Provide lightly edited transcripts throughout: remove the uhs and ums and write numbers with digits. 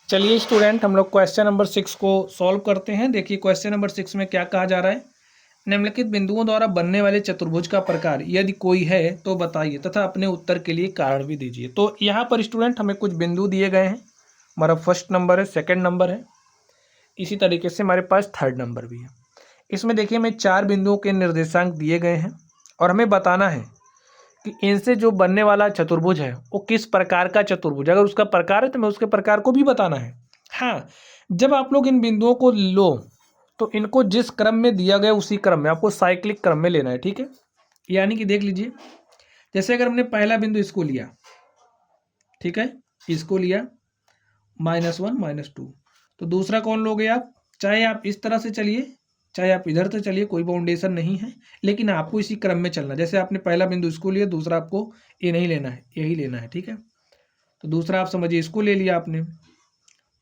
चलिए स्टूडेंट, हम लोग क्वेश्चन नंबर 6 को सॉल्व करते हैं। देखिए क्वेश्चन नंबर 6 में क्या कहा जा रहा है। निम्नलिखित बिंदुओं द्वारा बनने वाले चतुर्भुज का प्रकार यदि कोई है तो बताइए तथा अपने उत्तर के लिए कारण भी दीजिए। तो यहाँ पर स्टूडेंट हमें कुछ बिंदु दिए गए हैं। हमारा फर्स्ट नंबर है, सेकंड नंबर है, इसी तरीके से हमारे पास थर्ड नंबर भी है। इसमें देखिए हमें 4 बिंदुओं के निर्देशांक दिए गए हैं और हमें बताना है कि इनसे जो बनने वाला चतुर्भुज है वो किस प्रकार का चतुर्भुज है। अगर उसका प्रकार है तो हमें उसके प्रकार को भी बताना है। हाँ, जब आप लोग इन बिंदुओं को लो तो इनको जिस क्रम में दिया गया उसी क्रम में आपको साइक्लिक क्रम में लेना है, ठीक है। यानी कि देख लीजिए, जैसे अगर हमने पहला बिंदु इसको लिया, ठीक है, इसको लिया -1 -2, तो दूसरा कौन लोगे आप। चाहे आप इस तरह से चलिए, चाहे आप इधर से चलिए, कोई बाउंडेशन नहीं है, लेकिन आपको इसी क्रम में चलना। जैसे आपने पहला बिंदु इसको लिया, दूसरा आपको ये नहीं लेना है, यही लेना है, ठीक है। तो दूसरा आप समझिए इसको ले लिया आपने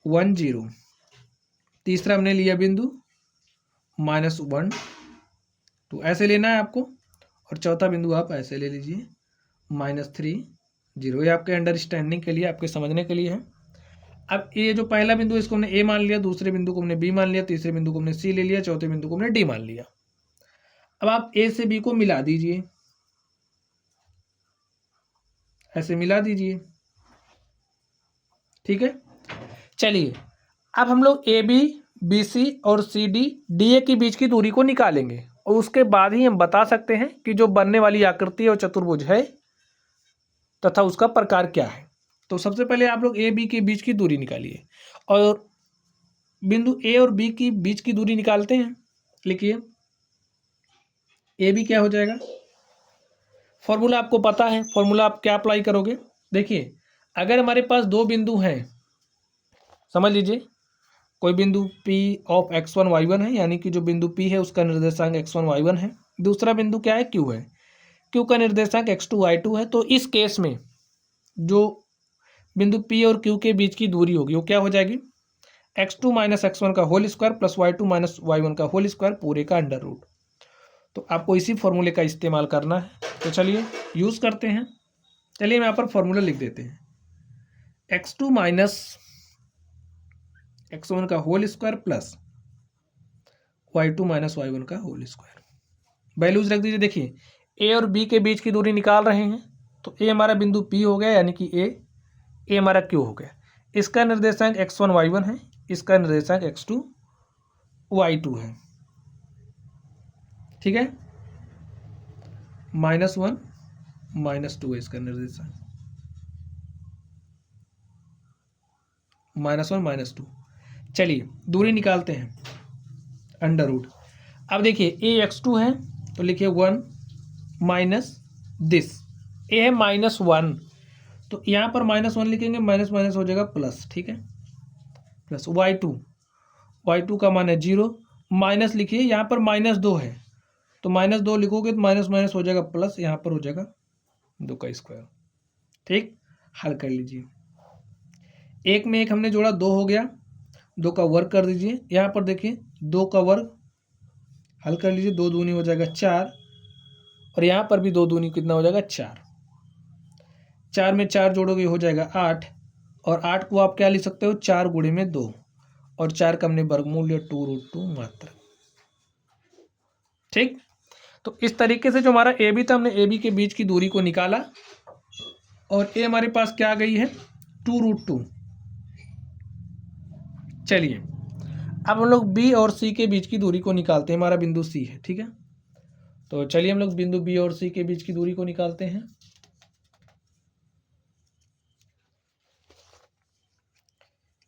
1 0, तीसरा हमने लिया बिंदु -1 2, ऐसे लेना है आपको। और चौथा बिंदु आप ऐसे ले लीजिए -3 0। ये आपके अंडरस्टैंडिंग के लिए, आपके समझने के लिए है। अब ये जो पहला बिंदु है इसको हमने ए मान लिया, दूसरे बिंदु को हमने बी मान लिया, तीसरे बिंदु को हमने सी ले लिया, चौथे बिंदु को हमने डी मान लिया। अब आप ए से बी को मिला दीजिए, ऐसे मिला दीजिए, ठीक है। चलिए अब हम लोग ए बी बी सी और सी डी डी ए के बीच की दूरी को निकालेंगे और उसके बाद ही हम बता सकते हैं कि जो बनने वाली आकृति और चतुर्भुज है तथा उसका प्रकार क्या है। तो सबसे पहले आप लोग ए बी के बीच की दूरी निकालिए और बिंदु ए और बी की बीच की दूरी निकालते हैं। लिखिए ए बी क्या हो जाएगा, फॉर्मूला आपको पता है, फॉर्मूला आप क्या अप्लाई करोगे। देखिए अगर हमारे पास दो बिंदु हैं, समझ लीजिए कोई बिंदु P ऑफ x1 y1 है, यानी कि जो बिंदु P है उसका निर्देशांक x1 y1 है। दूसरा बिंदु क्या है, Q है, Q का निर्देशांक x2 y2 है। तो इस केस में जो बिंदु P और Q के बीच की दूरी होगी वो क्या हो जाएगी, x2 - x1 का whole square plus y2 - y1 का होल स्क्वायर पूरे का अंडर रूट। तो आपको इसी फॉर्मूले का इस्तेमाल करना है। तो चलिए यूज़ करते हैं। चलिए हम यहाँ पर फॉर्मूला लिख देते हैं, x2 - x1 का whole square plus y2 - y1 का होल स्क्वायर। वैल्यूज रख दीजिए। देखिए ए और बी के बीच की दूरी निकाल रहे हैं, तो ए हमारा बिंदु P हो गया, यानी कि ए हमारा Q हो गया। इसका निर्देशांक x1 y1 है, इसका निर्देशांक x2 y2 है, ठीक है। -1 -2 है इसका निर्देशांक, -1 -2। चलिए दूरी निकालते हैं, अंडर रूट। अब देखिए ए x2 है तो लिखिए 1 माइनस दिस, ए है -1, तो यहाँ पर -1 लिखेंगे, माइनस माइनस हो जाएगा प्लस, ठीक है, प्लस y2 का मान है 0, माइनस लिखिए, यहाँ पर -2 है तो -2 लिखोगे तो माइनस माइनस हो जाएगा प्लस, यहाँ पर हो जाएगा 2 का स्क्वायर, ठीक। हल कर लीजिए, एक में एक हमने जोड़ा 2 हो गया, 2 का वर्ग कर दीजिए। यहाँ पर देखिए 2 का वर्ग हल कर लीजिए, 2 दूनी हो जाएगा 4 और यहाँ पर भी 2 दूनी कितना हो जाएगा 4, 4 में 4 जोड़ोगे हो जाएगा 8 और 8 को आप क्या लिख सकते हो, 4 गुणे में 2 और 4 का हमने वर्गमूल लिया 2√2 मात्र, ठीक। तो इस तरीके से जो हमारा ए बी था, हमने ए बी के बीच की दूरी को निकाला और ए हमारे पास क्या आ गई है 2√2। चलिए अब हम लोग बी और सी के बीच की दूरी को निकालते हैं। हमारा बिंदु सी है, ठीक है। तो चलिए हम लोग बिंदु बी और सी के बीच की दूरी को निकालते हैं।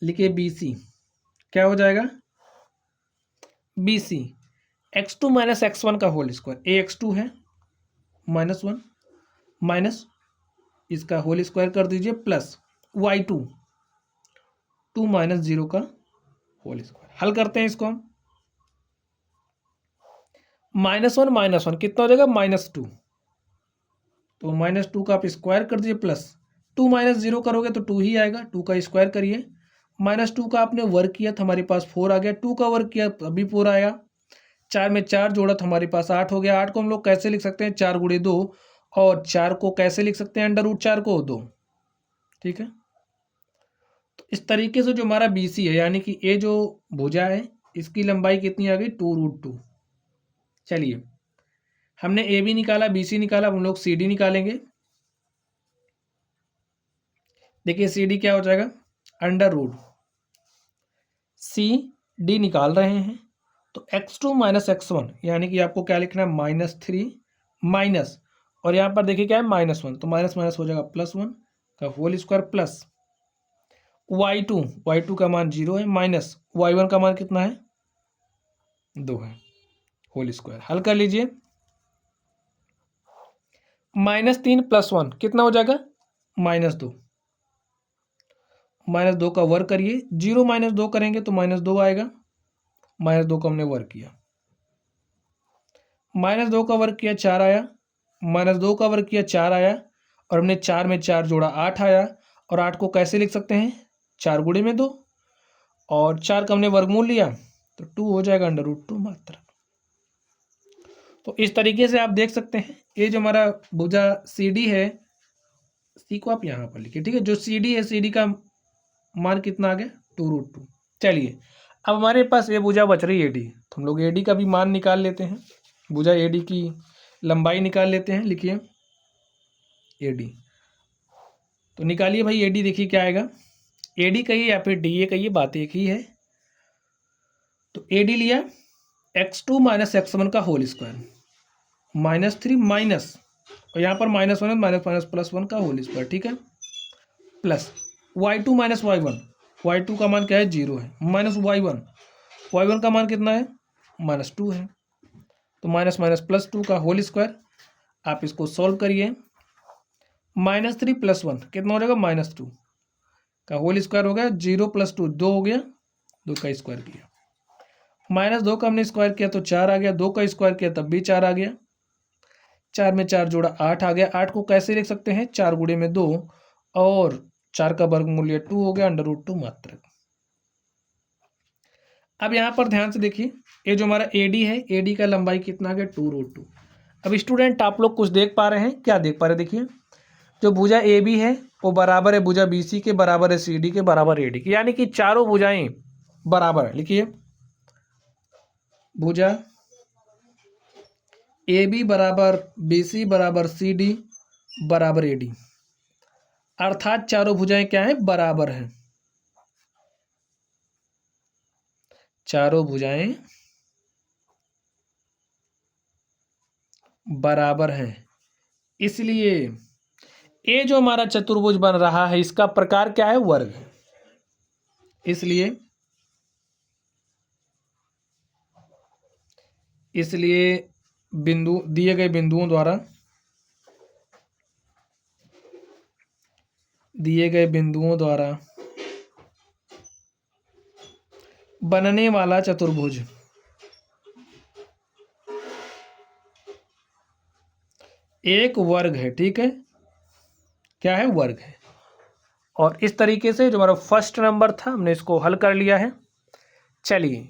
लिखिए बी सी क्या हो जाएगा, बी सी x2 - x1 का होल स्क्वायर, ए x2 है -1 माइनस इसका होल स्क्वायर कर दीजिए प्लस y2 2 - 0 का होल स्क्वायर। हल करते हैं इसको हम, -1 -1 कितना हो जाएगा -2, तो -2 का आप स्क्वायर कर दीजिए प्लस 2 - 0 करोगे तो 2 ही आएगा, 2 का स्क्वायर करिए, -2 का आपने वर्ग किया तो हमारे पास 4 आ गया, 2 का वर्ग किया तो अभी 4 आएगा, 4 में 4 जोड़ा तो हमारे पास 8 हो गया। 8 को हम लोग कैसे लिख सकते हैं, 4 × 2, और 4 को कैसे लिख सकते हैं, अंडर रूट 4 को 2, ठीक है। तो इस तरीके से जो हमारा BC है यानी कि ये जो भुजा है इसकी लंबाई कितनी आ गई 2√2। चलिए हमने AB निकाला, BC निकाला, अब हम लोग CD निकालेंगे। देखिए CD क्या हो जाएगा, अंडर रूट CD निकाल रहे हैं तो x2 माइनस x1 यानी कि आपको क्या लिखना है -3 माइनस, और यहाँ पर देखिए क्या है -1 तो माइनस माइनस हो जाएगा +1 का होल स्क्वायर प्लस y2 का मान 0 है माइनस y1 का मान कितना है 2 है होल स्क्वायर। हल कर लीजिए, -3 + 1 कितना हो जाएगा -2, -2 का वर्ग करिए, 0 - 2 करेंगे तो -2 आएगा, -2 का हमने वर्ग किया, -2 का वर्ग किया 4 आया, -2 का वर्ग किया 4 आया, और हमने 4 में 4 जोड़ा 8 आया, और 8 को कैसे लिख सकते हैं 4 गुणे में 2, और 4 का हमने वर्गमूल लिया तो 2 हो जाएगा अंडर रूट 2 मात्रा। तो इस तरीके से आप देख सकते हैं ये जो हमारा भुजा CD है, C को आप यहाँ पर लिखिए, ठीक है, जो CD है CD का मान कितना आ गया 2√2। चलिए अब हमारे पास ये भुजा बच रही है AD, तो हम लोग AD का भी मान निकाल लेते हैं, भुजा AD की लंबाई निकाल लेते हैं। लिखिए AD, तो निकालिए भाई AD, देखिए क्या आएगा, AD कहिए या फिर DA कहिए, बात एक ही है। तो AD लिया x2 माइनस x1 का होल स्क्वायर -3 माइनस, और यहाँ पर -1 माइनस माइनस +1 का होल स्क्वायर, ठीक है, प्लस y2 माइनस y1 का मान क्या है 0 है, माइनस y1 का मान कितना है -2 है, तो माइनस माइनस +2 का होल स्क्वायर। आप इसको सॉल्व करिए, -3 + 1 कितना हो जाएगा -2 का होल स्क्वायर हो गया, 0 + 2 2 हो गया, 2 का स्क्वायर किया, -2 का हमने स्क्वायर किया तो 4 आ गया, 2 का स्क्वायर किया तब भी 4 आ गया, 4 में 4 जोड़ा 8 आ गया। 8 को कैसे लिख सकते हैं 4 गुणे में 2, और 4 का वर्गमूल 2 हो गया अंडर रूट 2 मात्रक। अब यहाँ पर ध्यान से देखिए, ये जो हमारा AD है, AD का लंबाई कितना आ गया 2√2। अब स्टूडेंट आप लोग कुछ देख पा रहे हैं, क्या देख पा रहे हैं, देखिए जो भुजा AB है वो बराबर है भुजा BC के, बराबर है CD के, बराबर AD के, यानी कि चारों भुजाएं बराबर है। लिखिए भुजा AB बराबर BC बराबर CD बराबर AD, अर्थात चारों भुजाएं क्या हैं बराबर हैं, चारों भुजाएं बराबर हैं। इसलिए ये जो हमारा चतुर्भुज बन रहा है इसका प्रकार क्या है वर्ग है। इसलिए बिंदु दिए गए बिंदुओं द्वारा बनने वाला चतुर्भुज एक वर्ग है, ठीक है, क्या है वर्ग है। और इस तरीके से जो हमारा फर्स्ट नंबर था हमने इसको हल कर लिया है। चलिए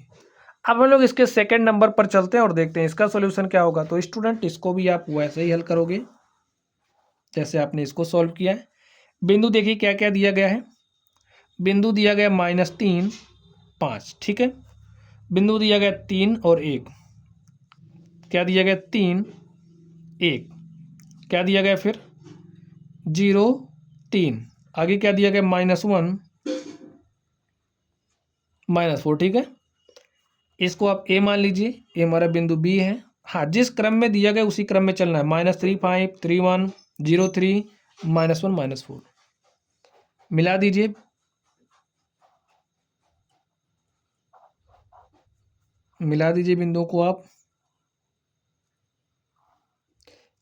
अब हम लोग इसके सेकंड नंबर पर चलते हैं और देखते हैं इसका सॉल्यूशन क्या होगा। तो स्टूडेंट इसको भी आप वैसे ही हल करोगे जैसे आपने इसको सॉल्व किया है। बिंदु देखिए क्या क्या दिया गया है, बिंदु दिया गया -3 5, ठीक है, बिंदु दिया गया 3 और 1, क्या दिया गया 3 1, क्या दिया गया फिर 0 3, आगे क्या दिया गया -1 -4, ठीक है। इसको आप A मान लीजिए, A हमारा बिंदु B है। हाँ, जिस क्रम में दिया गया उसी क्रम में चलना है, -3 5 3 1 0 3 -1 -4, मिला दीजिए, बिंदुओं को आप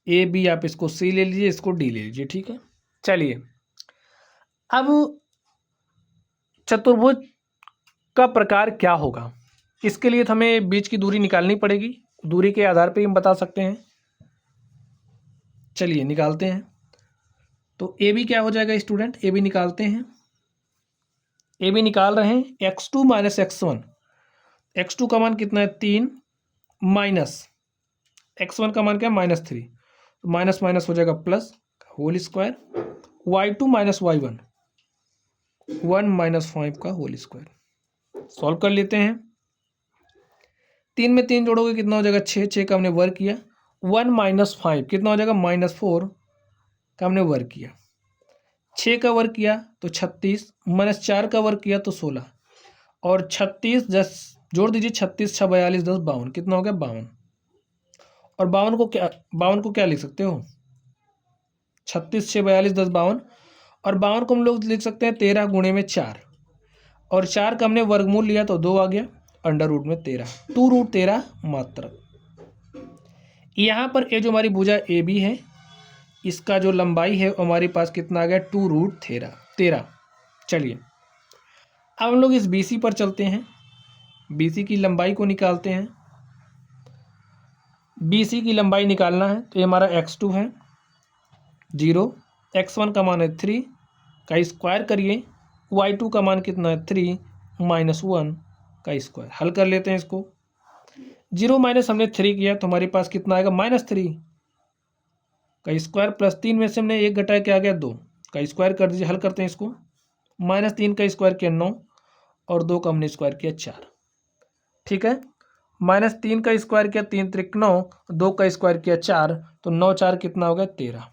A B, आप इसको C ले लीजिए, इसको D ले लीजिए, ठीक है। चलिए अब चतुर्भुज का प्रकार क्या होगा, इसके लिए तो हमें बीच की दूरी निकालनी पड़ेगी, दूरी के आधार पर हम बता सकते हैं। चलिए निकालते हैं। तो AB क्या हो जाएगा स्टूडेंट, AB निकालते हैं। AB निकाल रहे हैं x2 माइनस x1, x2 का मान कितना है 3 माइनस x1 का मान क्या है -3, तो माइनस माइनस हो जाएगा plus whole square, y2 minus y1, 1 - 5 का होल स्क्वायर। सॉल्व कर लेते हैं। 3 में 3 जोड़ोगे कितना हो जाएगा 6, 6 का हमने वर्क किया। 1 - 5 कितना हो जाएगा -4 का हमने वर्क किया। 6 का वर्क किया तो 36, -4 का वर्क किया तो 16, और 36 10 जोड़ दीजिए, 36 6 42 10 52, कितना हो गया 52। और 52 को क्या लिख सकते हो, 36 6 42 10 52, और 52 को हम लोग लिख सकते हैं 13 गुणे में 4, और 4 का हमने वर्गमूल लिया तो 2 आ गया, अंडर रूट में 13, 2√13 मात्रक। यहाँ पर ये जो हमारी भुजा ए बी है, इसका जो लंबाई है हमारे पास कितना आ गया 2√13। चलिए अब हम लोग इस बी सी पर चलते हैं, बी सी की लंबाई को निकालते हैं। बी सी की लंबाई निकालना है तो ये हमारा x2 है 0, x1 का मान है 3 का स्क्वायर करिए, y2 का मान कितना है 3 -1 का स्क्वायर। हल कर लेते हैं इसको। 0 माइनस हमने 3 किया तो हमारे पास कितना आएगा -3 का स्क्वायर, प्लस 3 में से हमने 1 घटाया, क्या आ गया 2 का स्क्वायर कर दीजिए। हल करते हैं इसको। -3 का स्क्वायर किया 9, और 2 का हमने स्क्वायर किया 4। ठीक है, -3 का स्क्वायर किया 3 त्रिक 9, 2 का स्क्वायर किया 4, तो 9 4 कितना हो गया 13।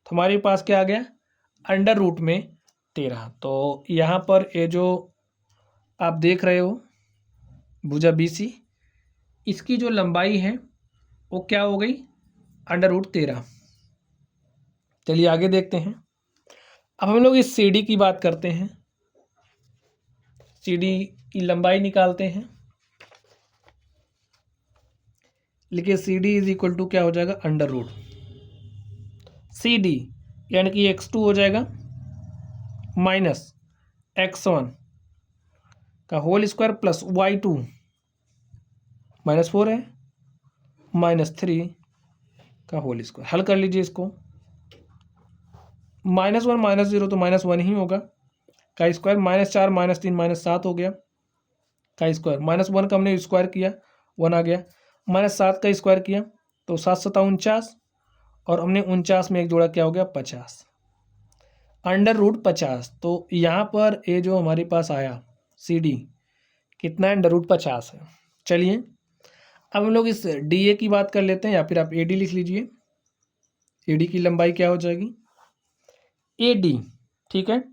तो हमारे पास क्या आ गया अंडर रूट में 13। तो यहाँ पर ये जो आप देख रहे हो भुजा बी सी, इसकी जो लंबाई है वो क्या हो गई √13। चलिए आगे देखते हैं। अब हम लोग इस सी डी की बात करते हैं, सी डी की लंबाई निकालते हैं। लिखिए C D is equal to क्या हो जाएगा अंडर रूट सी डी, यानी कि x2 हो जाएगा -x1 का होल स्क्वायर प्लस y2 -4 है -3 का होल स्क्वायर। हल कर लीजिए इसको। -1 -0 तो -1 ही होगा का स्क्वायर, -4 -3 -7 हो गया का स्क्वायर, -1 का हमने स्क्वायर किया 1 आ गया, -7 का स्क्वायर किया तो 7 7 49, और हमने 49 में एक जोड़ा क्या हो गया 50, अंडर रूट 50। तो यहाँ पर ये जो हमारे पास आया सी डी कितना है अंडर रूट 50 है। चलिए अब हम लोग इस डी ए की बात कर लेते हैं, या फिर आप ए डी लिख लीजिए। ए डी की लंबाई क्या हो जाएगी ए डी, ठीक है,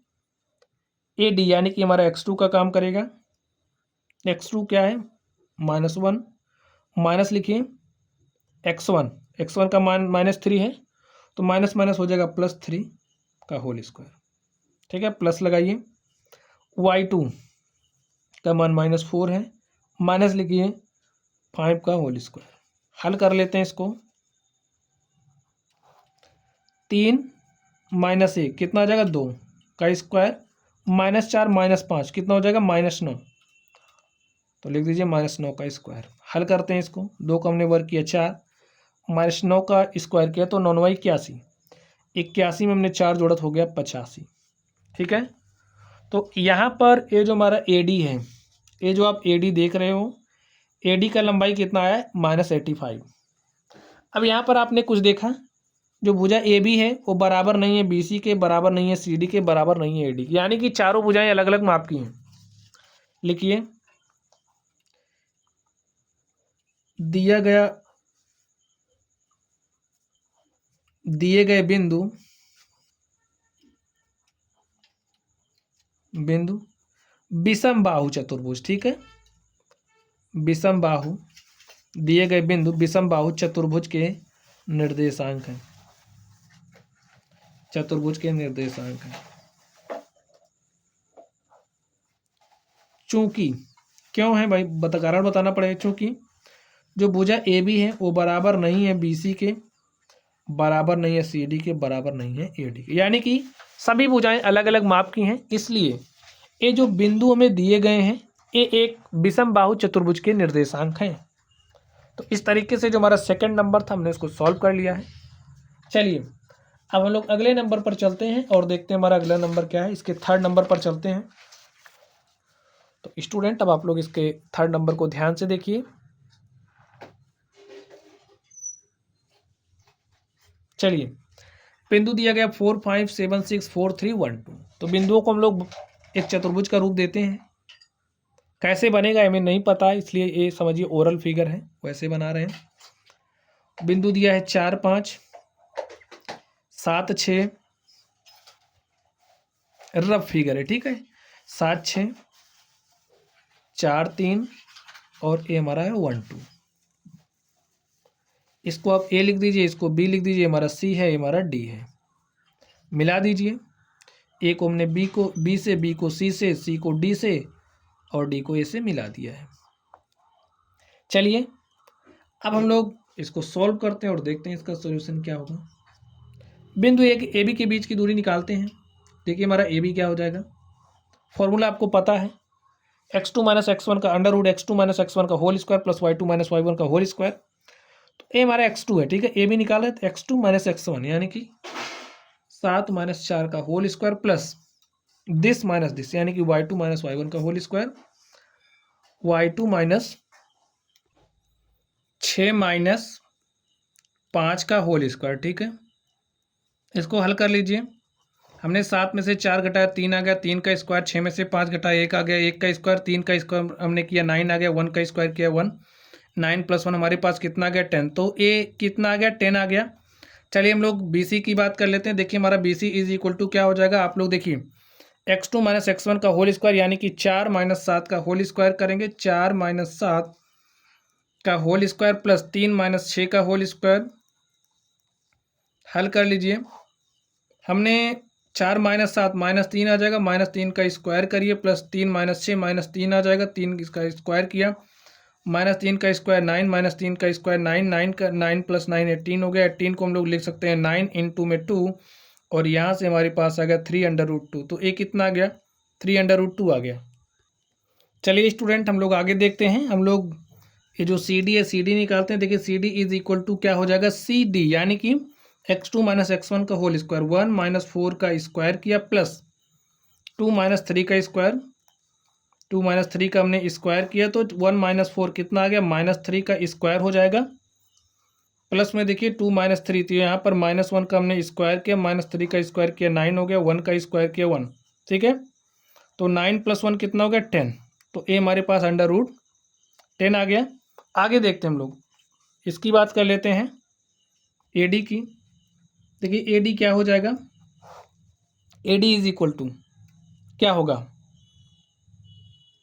ए डी यानी कि हमारा x2 का काम करेगा। x2 क्या है -1, माइनस लिखिए x1 का मान -3 है तो माइनस माइनस हो जाएगा +3 का होल स्क्वायर। ठीक है, प्लस लगाइए। y2 का मान -4 है, माइनस लिखिए 5 का होल स्क्वायर। हल कर लेते हैं इसको। 3 - 1 कितना हो जाएगा 2 का स्क्वायर, -4 -5 कितना हो जाएगा -9, तो लिख दीजिए -9 का स्क्वायर। हल करते हैं इसको। 2 का हमने वर्क किया 4, -9 का स्क्वायर किया तो 9 9 81, 81 में हमने 4 जोड़ा तो हो गया 85। ठीक है, तो यहाँ पर ये जो हमारा ए डी है, ये जो आप ए डी देख रहे हो, ए डी का लंबाई कितना आया है -85। अब यहाँ पर आपने कुछ देखा, जो भुजा ए बी है वो बराबर नहीं है बी सी के, बराबर नहीं है सी डी के, बराबर नहीं है ए डी, यानी कि चारों भुजाएं अलग अलग माप की हैं। लिखिए दिए गए बिंदु विषम बाहु चतुर्भुज, ठीक है, विषम बाहु, दिए गए बिंदु विषम बाहु चतुर्भुज के निर्देशांक हैं, चतुर्भुज के निर्देशांक हैं। चूंकि क्यों है भाई, कारण बताना पड़ेगा। चूंकि जो भुजा ए बी है वो बराबर नहीं है बी सी के, बराबर नहीं है सी डी के, बराबर नहीं है ए डी के, यानी कि सभी भुजाएं अलग अलग माप की हैं। इसलिए ये जो बिंदु हमें दिए गए हैं ये एक विषम बाहु चतुर्भुज के निर्देशांक हैं। तो इस तरीके से जो हमारा सेकंड नंबर था हमने इसको सॉल्व कर लिया है। चलिए अब हम लोग अगले नंबर पर चलते हैं और देखते हैं हमारा अगला नंबर क्या है। इसके थर्ड नंबर पर चलते हैं। तो स्टूडेंट अब आप लोग इसके थर्ड नंबर को ध्यान से देखिए। चलिए बिंदु दिया गया 4 5 7 6 4 3 1 2। तो बिंदुओं को हम लोग एक चतुर्भुज का रूप देते हैं। कैसे बनेगा हमें नहीं पता, इसलिए ये समझिए ओरल फिगर है, वैसे बना रहे हैं। बिंदु दिया है 4 5 7 6, रफ फिगर है, ठीक है। 7 6 4 3 और ए हमारा है 1 2। इसको आप ए लिख दीजिए, इसको बी लिख दीजिए, हमारा सी है, हमारा डी है। मिला दीजिए, ए को हमने बी को बी से, बी को सी से, सी को डी से और डी को ए से मिला दिया है। चलिए अब हम लोग इसको सॉल्व करते हैं और देखते हैं इसका सॉल्यूशन क्या होगा। बिंदु ए बी के बीच की दूरी निकालते हैं। देखिए हमारा ए बी क्या हो जाएगा, फॉर्मूला आपको पता है, x2 माइनस x1 का under root x2 minus x1 का whole square plus y2 minus y1 का होल स्क्वायर। तो ए हमारा x2 है, ठीक है, ए बी निकाला है तो x2 माइनस x1 यानी कि 7 माइनस 4 का whole square plus this minus this यानी कि y2 माइनस y1 का whole square, y2 minus 6 minus 5 का होल स्क्वायर, ठीक है। इसको हल कर लीजिए। हमने 7 में से 4 घटाया 3 आ गया, 3 का स्क्वायर, 6 में से 5 घटाया 1 आ गया, 1 का स्क्वायर, 3 का स्क्वायर हमने किया 9 आ गया, 1 का स्क्वायर किया 1, 9 प्लस 1 हमारे पास कितना आ गया 10। तो ए कितना आ गया 10 आ गया। चलिए हम लोग बी सी की बात कर लेते हैं। देखिए हमारा B C is equal to क्या हो जाएगा, आप लोग देखिए x2 माइनस x1 का होल स्क्वायर यानी कि 4 माइनस 7 का होल स्क्वायर करेंगे, 4 माइनस 7 का होल स्क्वायर प्लस 3 माइनस 6 का होल स्क्वायर। हल कर लीजिए, हमने 4 माइनस 7 माइनस 3 आ जाएगा, माइनस 3 का स्क्वायर करिए प्लस 3 माइनस 6 माइनस 3 आ जाएगा, 3 इसका स्क्वायर किया, माइनस 3 का स्क्वायर 9 माइनस 3 का स्क्वायर 9, 9 का 9 प्लस 9 18 हो गया। 18 को हम लोग लिख सकते हैं 9 इंटू में 2 और यहाँ से हमारे पास आ गया 3 अंडर रूट 2। तो ए कितना आ गया 3 अंडर रूट 2 आ गया। चलिए स्टूडेंट हम लोग आगे देखते हैं। हम लोग ये जो सी डी है सी डी निकालते हैं। देखिए C D is equal to क्या हो जाएगा सी डी यानी कि x2 माइनस x1 का होल स्क्वायर, 1 माइनस 4 का स्क्वायर किया प्लस 2 माइनस 3 का स्क्वायर, 2 माइनस 3 का हमने स्क्वायर किया तो 1 माइनस 4 कितना आ गया -3 का स्क्वायर हो जाएगा, प्लस में देखिए 2 माइनस 3 तो यहाँ पर -1 का हमने स्क्वायर किया, -3 का स्क्वायर किया 9 हो गया, 1 का स्क्वायर किया 1, ठीक है। तो 9 प्लस 1 कितना हो गया 10। तो ए हमारे पास अंडर रूट 10 आ गया। आगे देखते हैं हम लोग, इसकी बात कर लेते हैं ए डी की। देखिए ए डी क्या हो जाएगा, A D is equal to क्या होगा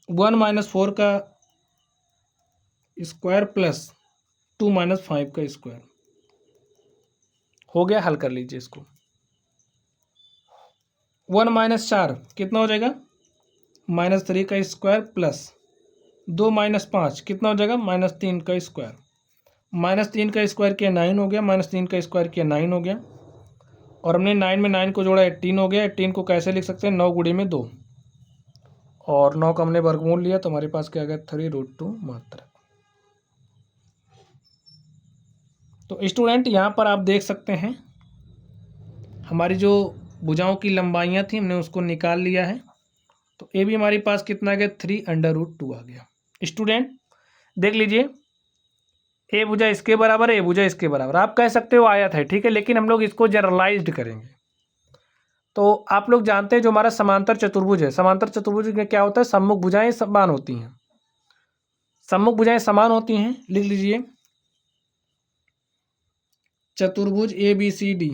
1 माइनस 4 का स्क्वायर प्लस 2 माइनस 5 का स्क्वायर हो गया। हल कर लीजिए इसको, 1 माइनस 4 कितना हो जाएगा -3 का स्क्वायर प्लस 2 माइनस 5 कितना हो जाएगा -3 का स्क्वायर, -3 का स्क्वायर किया 9 हो गया, -3 का स्क्वायर किया 9 हो गया और हमने 9 में 9 को जोड़ा 18 हो गया। 18 को कैसे लिख सकते हैं 9 गुणे में 2 और 9 का हमने वर्गमूल लिया तो हमारे पास क्या आ गया 3√2 मात्रक। तो स्टूडेंट यहाँ पर आप देख सकते हैं हमारी जो भुजाओं की लंबाइयाँ थी हमने उसको निकाल लिया है। तो ए भी हमारे पास कितना आ गया 3√2 आ गया। स्टूडेंट देख लीजिए ए भुजा इसके बराबर है, ए भुजा इसके बराबर, आप कह सकते हो आयत है, ठीक है, लेकिन हम लोग इसको जनरलाइज्ड करेंगे। तो आप लोग जानते हैं जो हमारा समांतर चतुर्भुज है, समांतर चतुर्भुज में क्या होता है सम्मुख भुजाएं समान होती हैं, सम्मुख भुजाएं समान होती हैं। लिख लीजिए चतुर्भुज ए बी सी डी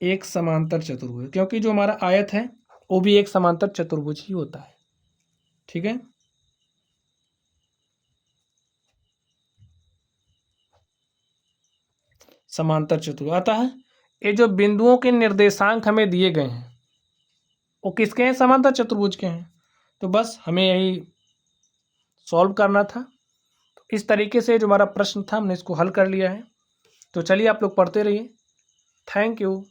एक समांतर चतुर्भुज, क्योंकि जो हमारा आयत है वो भी एक समांतर चतुर्भुज ही होता है, ठीक है। समांतर चतुर्भुज अतः ये जो बिंदुओं के निर्देशांक हमें दिए गए हैं वो किसके हैं समांतर चतुर्भुज के हैं। तो बस हमें यही सॉल्व करना था। तो इस तरीके से जो हमारा प्रश्न था हमने इसको हल कर लिया है। तो चलिए आप लोग पढ़ते रहिए। Thank you.